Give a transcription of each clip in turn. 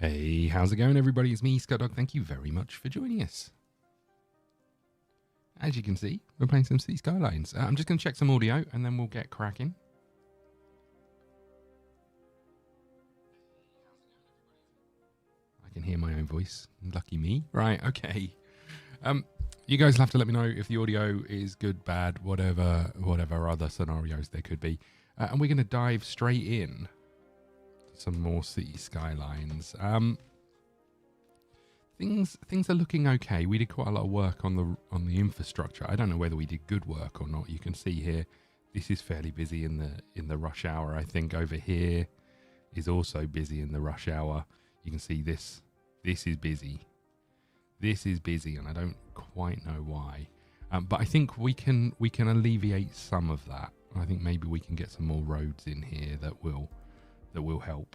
Hey, how's it going, everybody? It's me, ScottDog. Thank you very much for joining us. As you can see, we're playing some City Skylines. I'm just going to check some audio and then we'll get cracking. I can hear my own voice. Lucky me. Right, okay. You guys have to let me know if the audio is good, bad, whatever other scenarios there could be. And we're going to dive straight in to some more City Skylines. Things are looking okay. We did quite a lot of work on the infrastructure. I don't know whether we did good work or not. You can see here, this is fairly busy in the rush hour. I think over here is also busy in the rush hour. You can see this is busy. This is busy, and I don't quite know why. But I think we can alleviate some of that. I think maybe we can get some more roads in here that will help.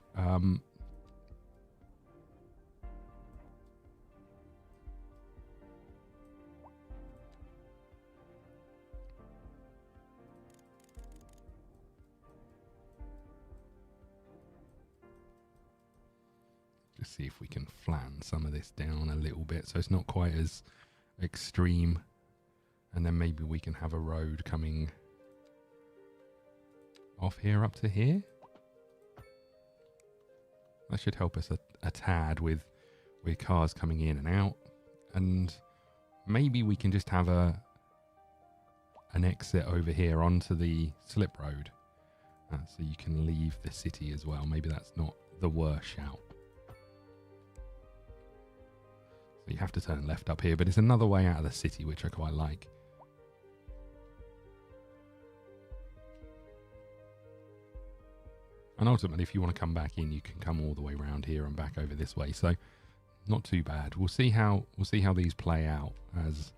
Just see if we can flatten some of this down a little bit so it's not quite as extreme. And then maybe we can have a road coming off here up to here. That should help us a tad with cars coming in and out. And maybe we can just have an exit over here onto the slip road. So you can leave the city as well. Maybe that's not the worst shout. So you have to turn left up here, but it's another way out of the city, which I quite like. And ultimately, if you want to come back in, you can come all the way around here and back over this way. So not too bad. We'll see how these play out as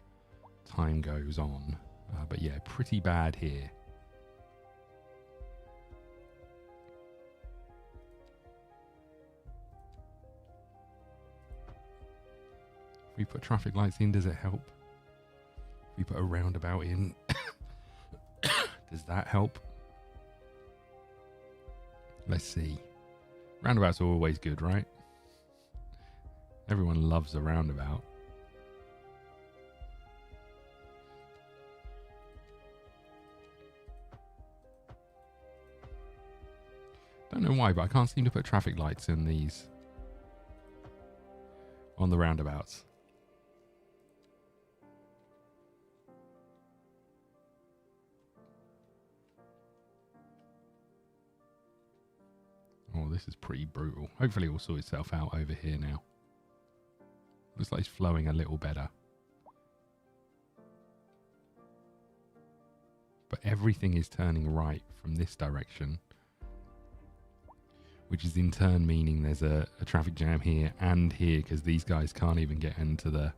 time goes on. But yeah, pretty bad here. If we put traffic lights in, does it help? If we put a roundabout in, does that help? Let's see. Roundabouts are always good, right? Everyone loves a roundabout. Don't know why, but I can't seem to put traffic lights in these on the roundabouts. Oh, this is pretty brutal. Hopefully it will sort itself out over here now. Looks like it's flowing a little better. But everything is turning right from this direction, which is in turn meaning there's a traffic jam here and here because these guys can't even get into the...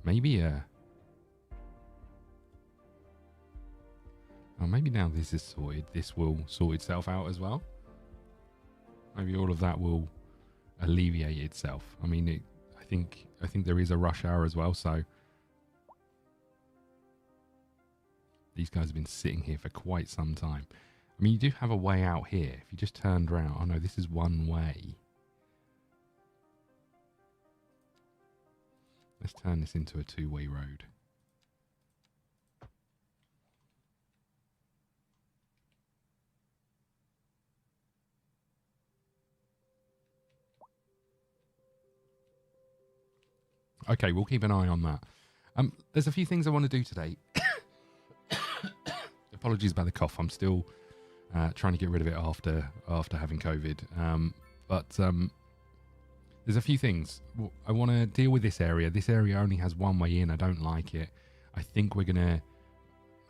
Maybe oh, maybe now this is sorted, this will sort itself out as well. Maybe all of that will alleviate itself. I mean, I think there is a rush hour as well, so these guys have been sitting here for quite some time. I mean, you do have a way out here. If you just turned around, oh no, this is one way. Let's turn this into a two-way road. Okay, we'll keep an eye on that. There's a few things I want to do today. Apologies about the cough. I'm still trying to get rid of it after having COVID. But there's a few things. I want to deal with this area. This area only has one way in. I don't like it. I think we're going to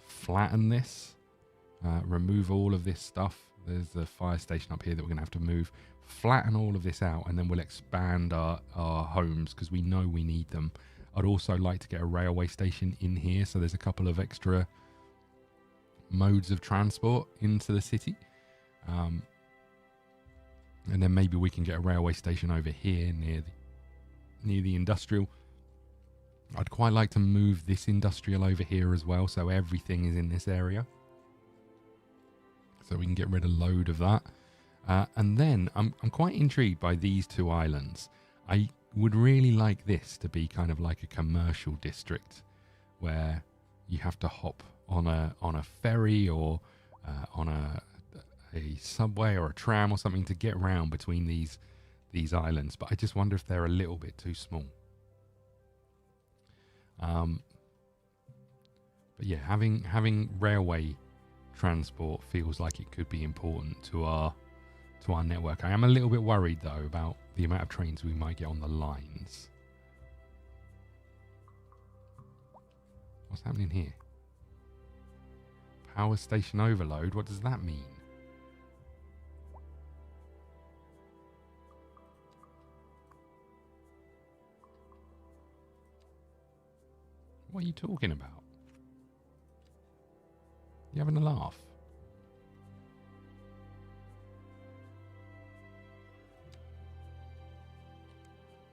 flatten this, remove all of this stuff. There's a fire station up here that we're going to have to move. Flatten all of this out, and then we'll expand our homes because we know we need them. I'd also like to get a railway station in here, so there's a couple of extra modes of transport into the city. And then maybe we can get a railway station over here near the industrial. I'd quite like to move this industrial over here as well, so everything is in this area. So we can get rid of a load of that. And then I'm quite intrigued by these two islands. I would really like this to be kind of like a commercial district where you have to hop on a ferry or on a subway or a tram or something to get around between these islands. But I just wonder if they're a little bit too small. But yeah, having railway transport feels like it could be important to our network. I am a little bit worried though about the amount of trains we might get on the lines. What's happening here? Power station overload? What does that mean? What are you talking about? You having a laugh?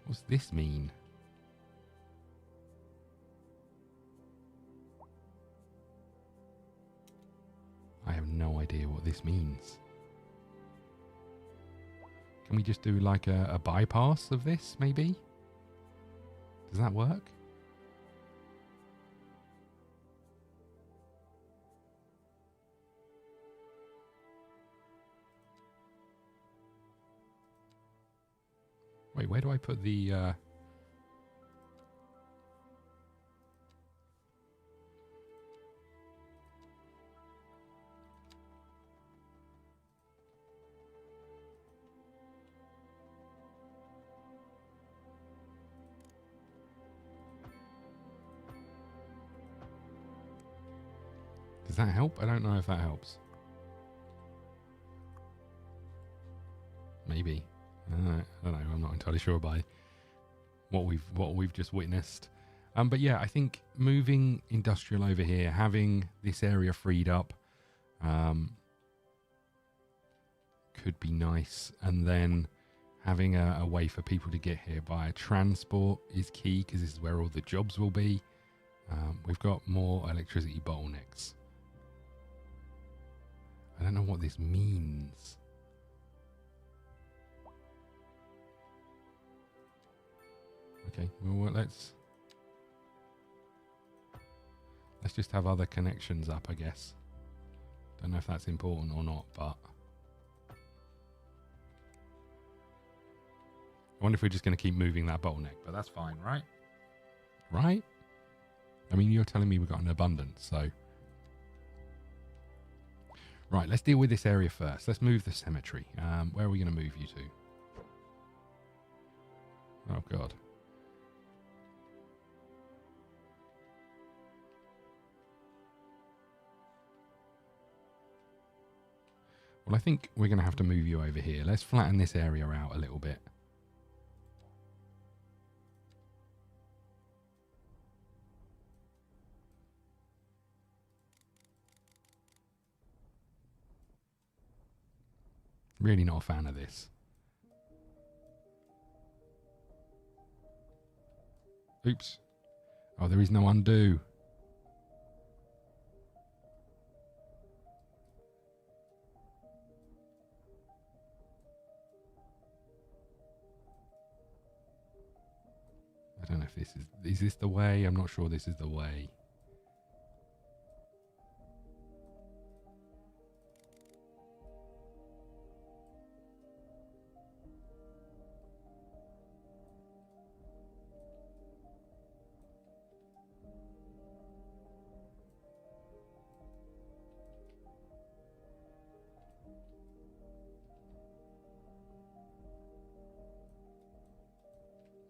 What's this mean? I have no idea what this means. Can we just do like a bypass of this, maybe? Does that work? Wait, where do I put the... Does that help? I don't know if that helps. Maybe. I don't know. I'm not entirely sure by what we've just witnessed. But yeah, I think moving industrial over here, having this area freed up, could be nice. And then having a way for people to get here via transport is key because this is where all the jobs will be. We've got more electricity bottlenecks. I don't know what this means. Okay, well, let's just have other connections up, I guess. Don't know if that's important or not, but I wonder if we're just going to keep moving that bottleneck, but that's fine, right? Right? I mean, you're telling me we've got an abundance, so... Right, let's deal with this area first. Let's move the cemetery. Where are we going to move you to? Oh, God. Well, I think we're going to have to move you over here. Let's flatten this area out a little bit. Really not a fan of this. Oops. Oh, there is no undo. I don't know if this is this the way? I'm not sure this is the way.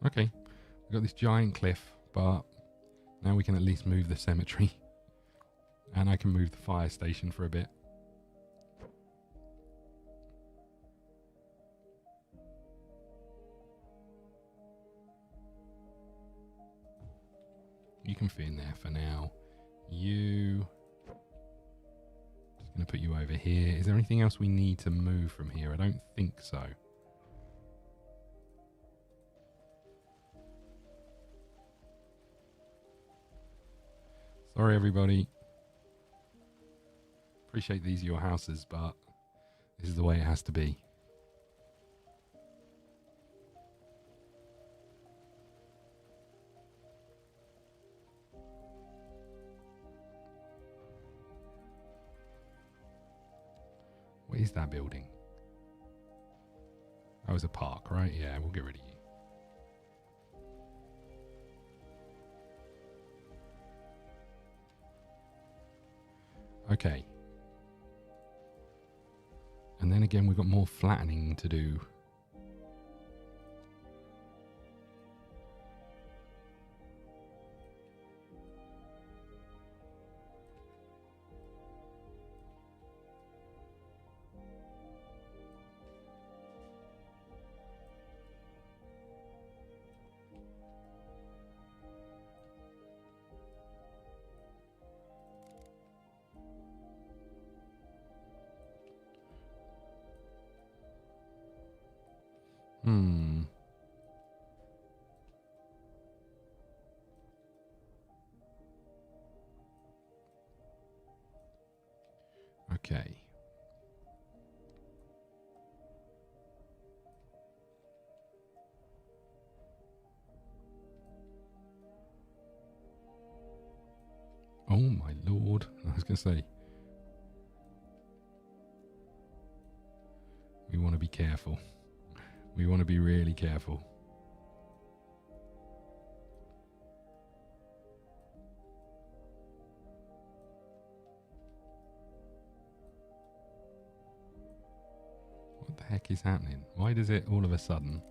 Okay, we've got this giant cliff, but now we can at least move the cemetery. And I can move the fire station for a bit. You can fit in there for now. You... Just going to put you over here. Is there anything else we need to move from here? I don't think so. Sorry, everybody. Appreciate these are your houses, but this is the way it has to be. What is that building? That was a park, right? Yeah, we'll get rid of you. Okay. And then again, we've got more flattening to do. Okay. Oh my lord. I was going to say. We want to be careful. We want to be really careful. What the heck is happening? Why does it all of a sudden?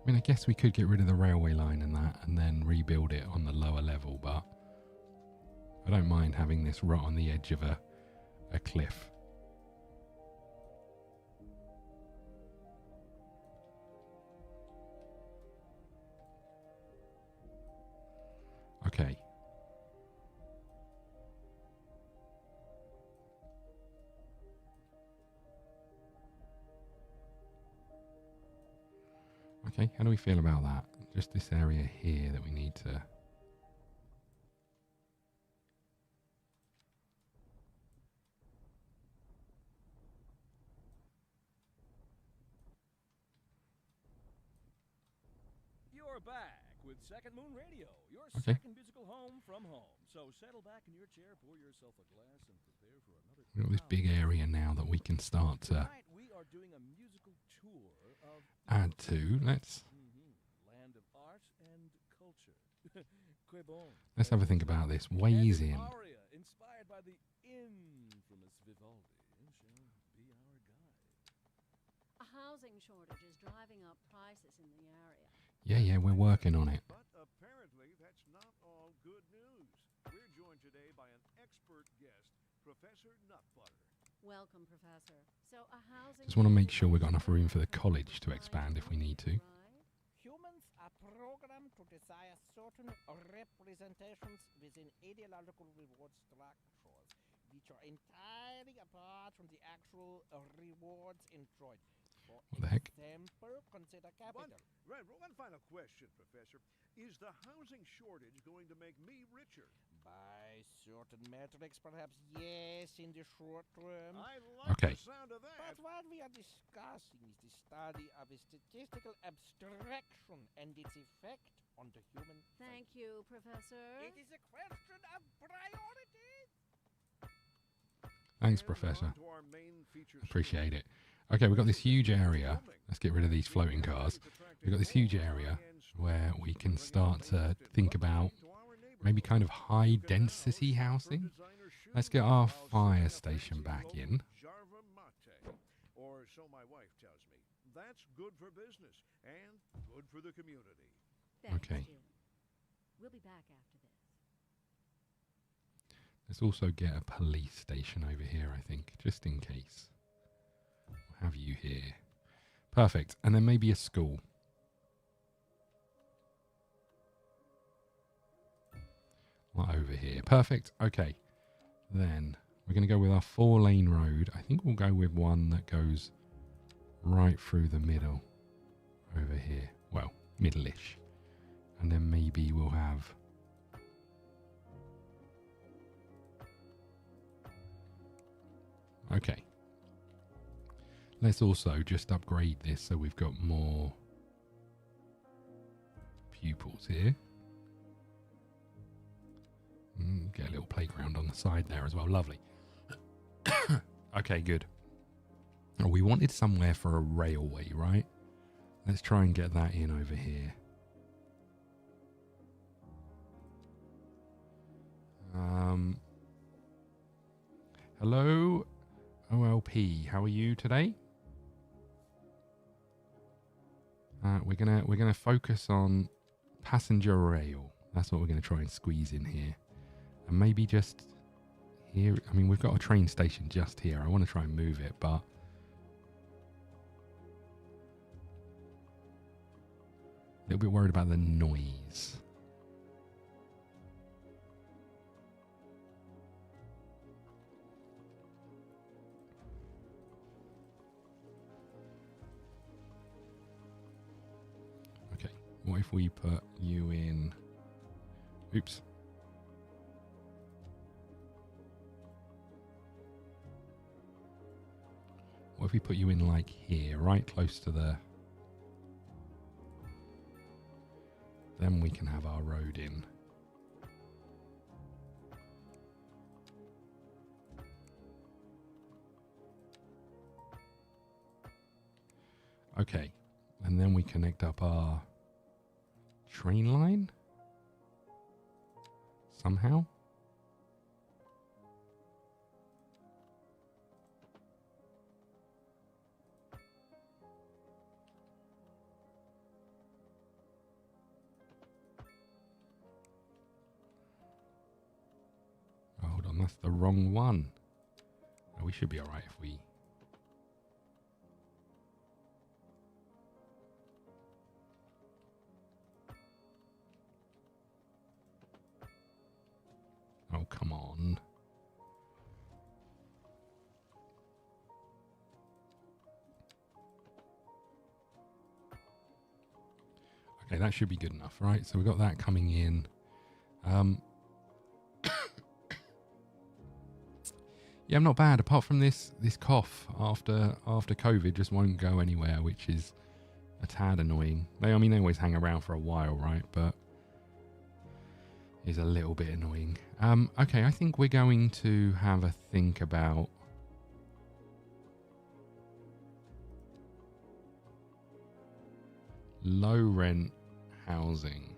I mean, I guess we could get rid of the railway line and that and then rebuild it on the lower level, but I don't mind having this right on the edge of a cliff. Okay. Okay, how do we feel about that? Just this area here that we need to... You're back with Second Moon Radio, your Okay. second musical home from home. So settle back in your chair, pour yourself a glass, and prepare for another. We've got this big area now that we can start to Tonight we are doing a musical tour of add to. land of art and culture. Que bon. Let's have a think about this. Ways And in. an aria inspired by the infamous Vivaldi shall be our guide. A housing shortage is driving up prices in the area. Yeah, we're working on it. But apparently that's not all good news. We're joined today by an expert guest, Professor Nutbutter. Welcome, Professor. So a housing... Just want to make sure we've got enough room for the college to expand if we need to. Humans are programmed to desire certain representations within ideological reward structures, which are entirely apart from the actual rewards enjoyed. For What the heck? example, consider capital. One final question, Professor. Is the housing shortage going to make me richer? By certain metrics, perhaps yes, in the short term. I like Okay. the sound of that. But what we are discussing is the study of a statistical abstraction and its effect on the human Thank you, Professor. It is a question of priorities. Thanks, And we're Professor. on to our main feature Appreciate story. it. Okay, we've got this huge area. Let's get rid of these floating cars. We've got this huge area where we can start to think about maybe kind of high density housing. Let's get our fire station back in. Jarva mate, or so my wife tells me. That's good for business and good for the community. Thanks, Okay. Jim. We'll be back after this. Let's also get a police station over here, I think, just in case. We'll have you here. Perfect. And then maybe a school. Right over here. Perfect. Okay. Then we're going to go with our 4-lane road. I think we'll go with one that goes right through the middle over here. Well, middle-ish. And then maybe we'll have... Okay. Let's also just upgrade this so we've got more pupils here. get a little playground on the side there as well. Lovely. Okay, good. Oh, we wanted somewhere for a railway, right? Let's try and get that in over here. Hello, OLP. How are you today? We're gonna focus on passenger rail. That's what we're gonna try and squeeze in here, and maybe just here. I mean, we've got a train station just here. I want to try and move it, but a little bit worried about the noise. What if we put you in... Oops. What if we put you in like here, right close to the... Then we can have our road in. Okay. And then we connect up our... train line somehow. Oh, hold on, that's the wrong one. Oh, we should be all right if we... Oh, come on. Okay, that should be good enough, right? So we've got that coming in. Yeah, I'm not bad. Apart from this cough after COVID just won't go anywhere, which is a tad annoying. They always hang around for a while, right? But is a little bit annoying. Okay, I think we're going to have a think about low rent housing.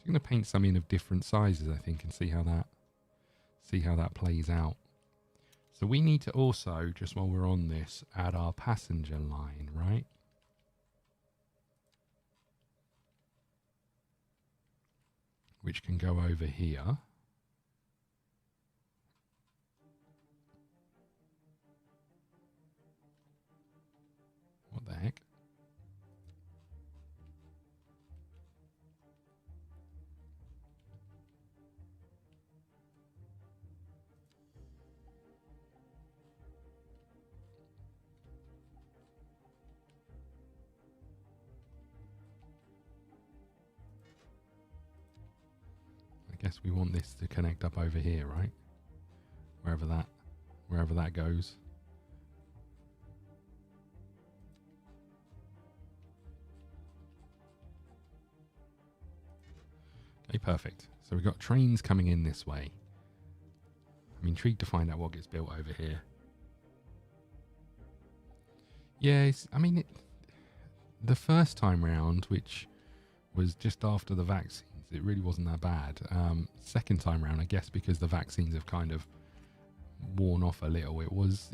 I'm going to paint some in of different sizes, I think, and see how that plays out. So we need to also, just while we're on this, add our passenger line, right? Which can go over here. What the heck? I guess we want this to connect up over here, right? Wherever that goes. Okay, perfect. So we've got trains coming in this way. I'm intrigued to find out what gets built over here. Yeah, the first time round, which was just after the vaccines, it really wasn't that bad. Second time round, I guess because the vaccines have kind of worn off a little, it was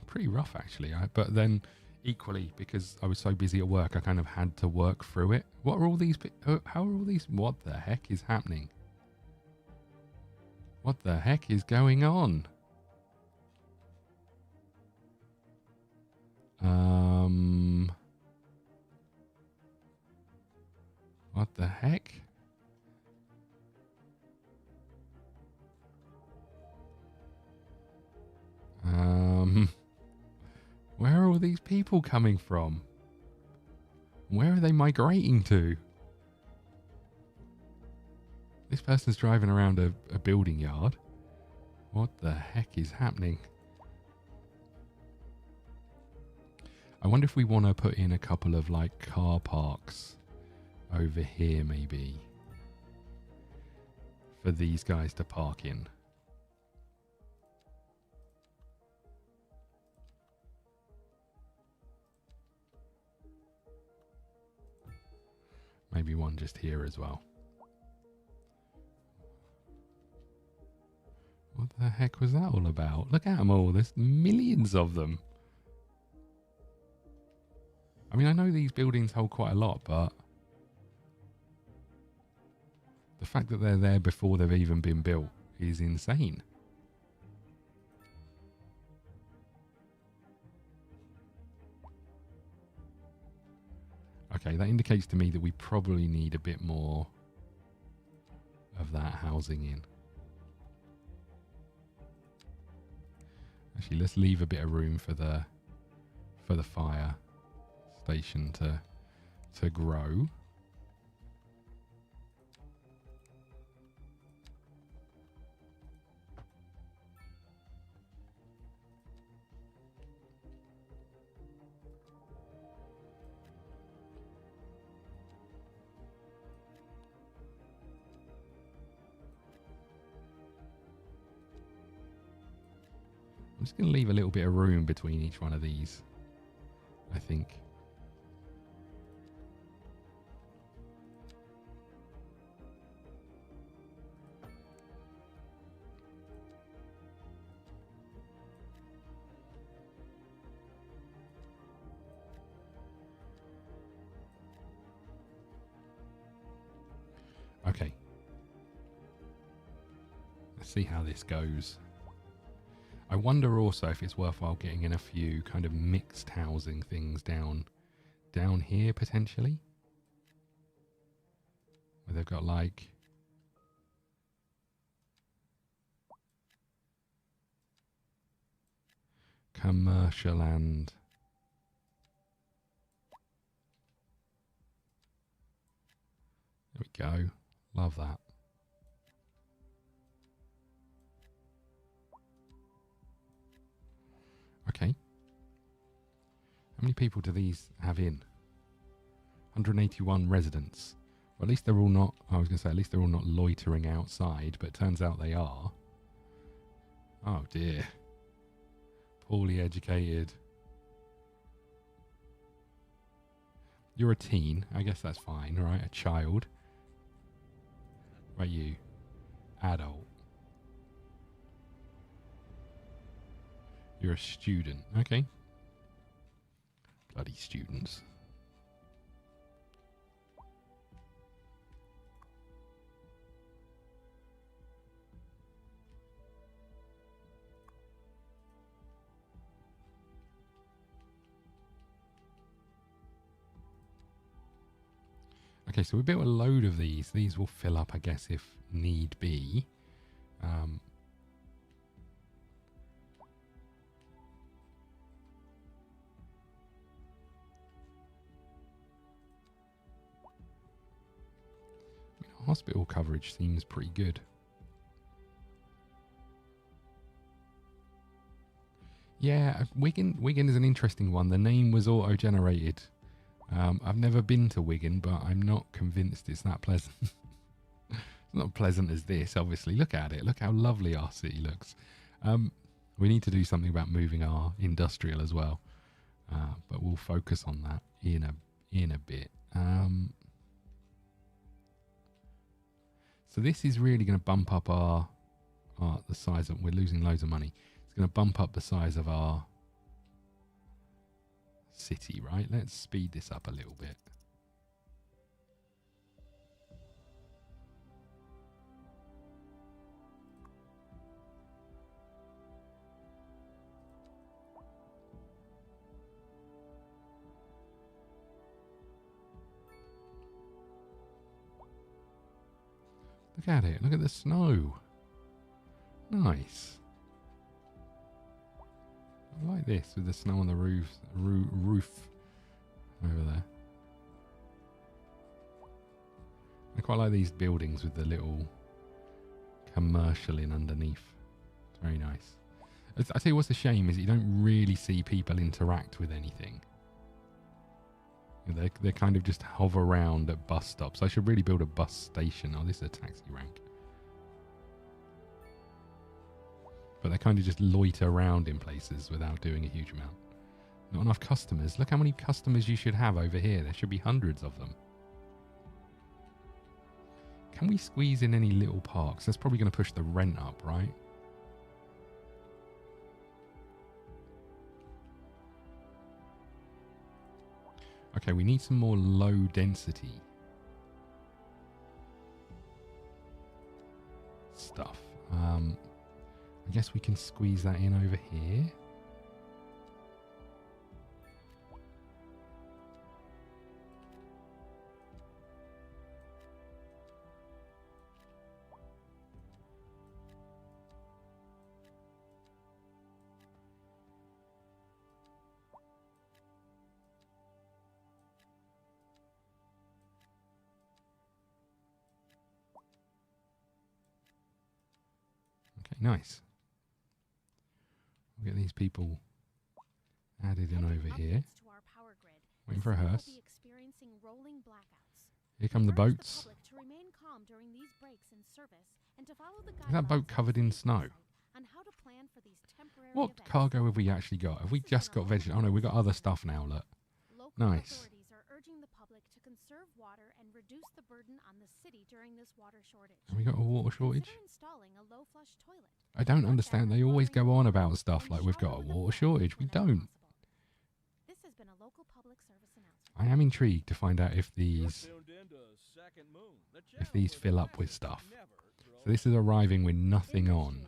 pretty rough actually. But then equally, because I was so busy at work, I kind of had to work through it. What are all these? How are all these? What the heck is happening? What the heck is going on? What the heck? are these people coming from? Where are they migrating to? This person's driving around a building yard. What the heck is happening? I wonder if we want to put in a couple of like car parks over here maybe for these guys to park in. Maybe one just here as well. What the heck was that all about? Look at them all. There's millions of them. I mean, I know these buildings hold quite a lot, but the fact that they're there before they've even been built is insane. Okay, that indicates to me that we probably need a bit more of that housing in. Actually, let's leave a bit of room for the fire station to grow. I'm just going to leave a little bit of room between each one of these, I think. Okay. Let's see how this goes. I wonder also if it's worthwhile getting in a few kind of mixed housing things down here potentially. Where they've got like commercial and there we go. Love that. Okay. How many people do these have in? 181 residents. Well, at least they're all not, I was going to say, at least they're all not loitering outside, but it turns out they are. Oh dear. Poorly educated. You're a teen. I guess that's fine, right? A child. Right, you. Adult. You're a student. Okay. Bloody students. Okay, so we built a load of these. These will fill up, I guess, if need be. Hospital coverage seems pretty good. Yeah, Wigan is an interesting one. The name was auto-generated. I've never been to Wigan, but I'm not convinced it's that pleasant. It's not pleasant as this, obviously. Look at it. Look how lovely our city looks. We need to do something about moving our industrial as well. But we'll focus on that in a bit. So this is really going to bump up the size of, we're losing loads of money. It's going to bump up the size of our city, right? Let's speed this up a little bit. Look at it. Look at the snow. Nice. I like this with the snow on the roof over there. I quite like these buildings with the little commercial in underneath. It's very nice. I tell you what's a shame is you don't really see people interact with anything. They kind of just hover around at bus stops. I should really build a bus station. Oh, this is a taxi rank. But they kind of just loiter around in places without doing a huge amount. Not enough customers. Look how many customers you should have over here. There should be hundreds of them. Can we squeeze in any little parks? That's probably going to push the rent up, right? Okay, we need some more low density stuff. I guess we can squeeze that in over here. Nice. We'll get these people added in over here. Waiting for a hearse. Here come the boats. Is that boat covered in snow? What cargo have we actually got? Have we just got vegetable? Oh no, we've got other stuff now, look. Nice. Have we got a water shortage? I don't understand. They always go on about stuff like we've got a water shortage. We don't. I am intrigued to find out if these fill up with stuff. So this is arriving with nothing on.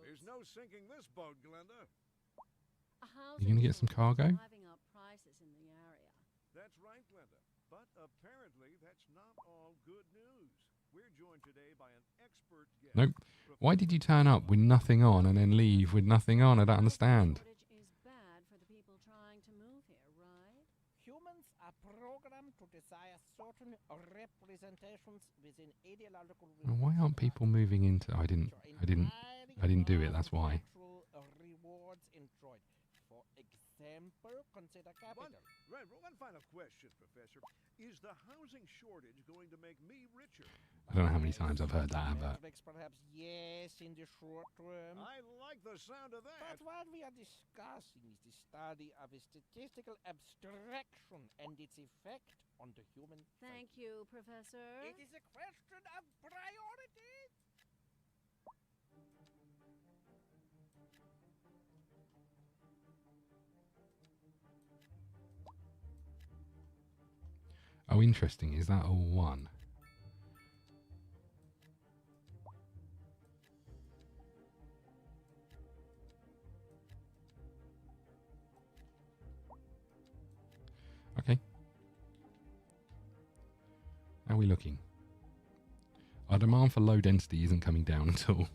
There's no sinking this boat, Glenda. You going to get some cargo? That's right, Glenda. But apparently that's not all good news. We're joined today by an expert guest. Nope. Why did you turn up with nothing on and then leave with nothing on? I don't understand. Humans are programmed to desire certain representations within ideological Well, why aren't people moving into? I didn't do it. That's why. Rewards enjoyed. For example, consider capital. One final question, Professor. Is the housing shortage going to make me richer? I don't know how many times I've heard that advert. Perhaps yes, in the short term. I like the sound of that. But what we are discussing is the study of a statistical abstraction and its effect on the human. Thank you, Professor. It is a question of priority. Oh, interesting. Is that all one? Okay. How are we looking? Our demand for low density isn't coming down at all.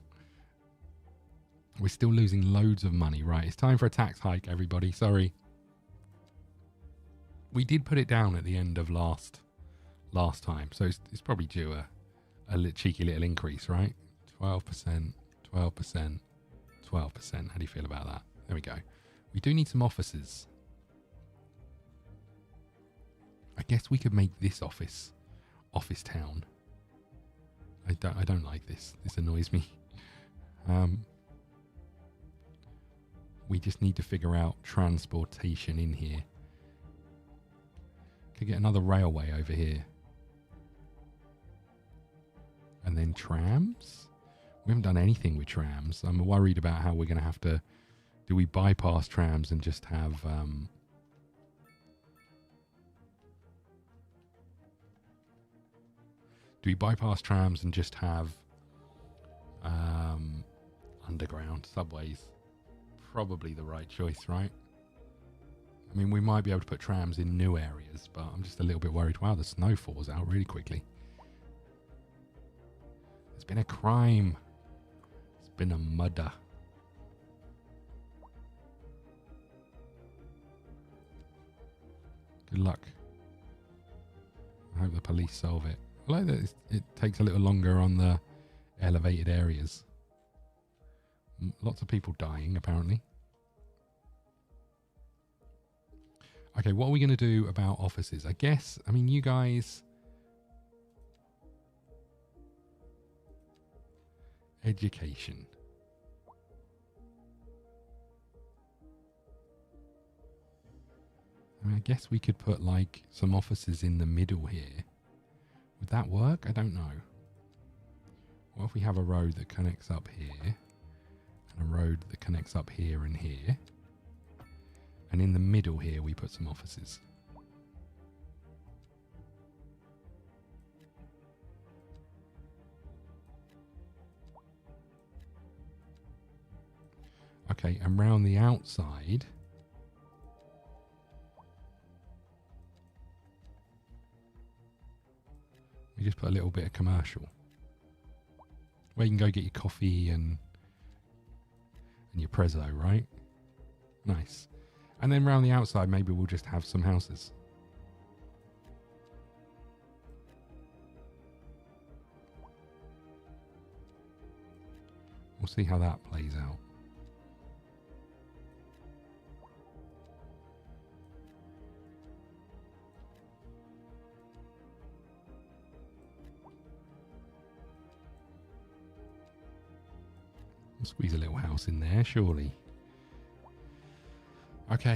We're still losing loads of money. Right, it's time for a tax hike, everybody. Sorry. We did put it down at the end of last time, so it's probably due a cheeky little increase, right? 12%, 12%, 12%. How do you feel about that? There we go. We do need some offices. I guess we could make this office town. I don't like this. This annoys me. We just need to figure out transportation in here. Could get another railway over here. And then trams? We haven't done anything with trams. I'm worried about how we're going to have to... Do we bypass trams and just have... Do we bypass trams and just have underground subways? Probably the right choice, right? I mean, we might be able to put trams in new areas, but I'm just a little bit worried. Wow, the snow falls out really quickly. There's been a crime. It's been a murder. Good luck. I hope the police solve it. I like that it takes a little longer on the elevated areas. Lots of people dying, apparently. Okay, what are we going to do about offices? I guess, I mean, you guys... Education. I mean, I guess we could put, like, some offices in the middle here. Would that work? I don't know. What if we have a road that connects up here, and a road that connects up here and here, and in the middle here we put some offices? Okay, and round the outside... we just put a little bit of commercial. Where you can go get your coffee and your prezzo, right? Nice. And then round the outside, maybe we'll just have some houses. We'll see how that plays out. Squeeze a little house in there, surely. Okay.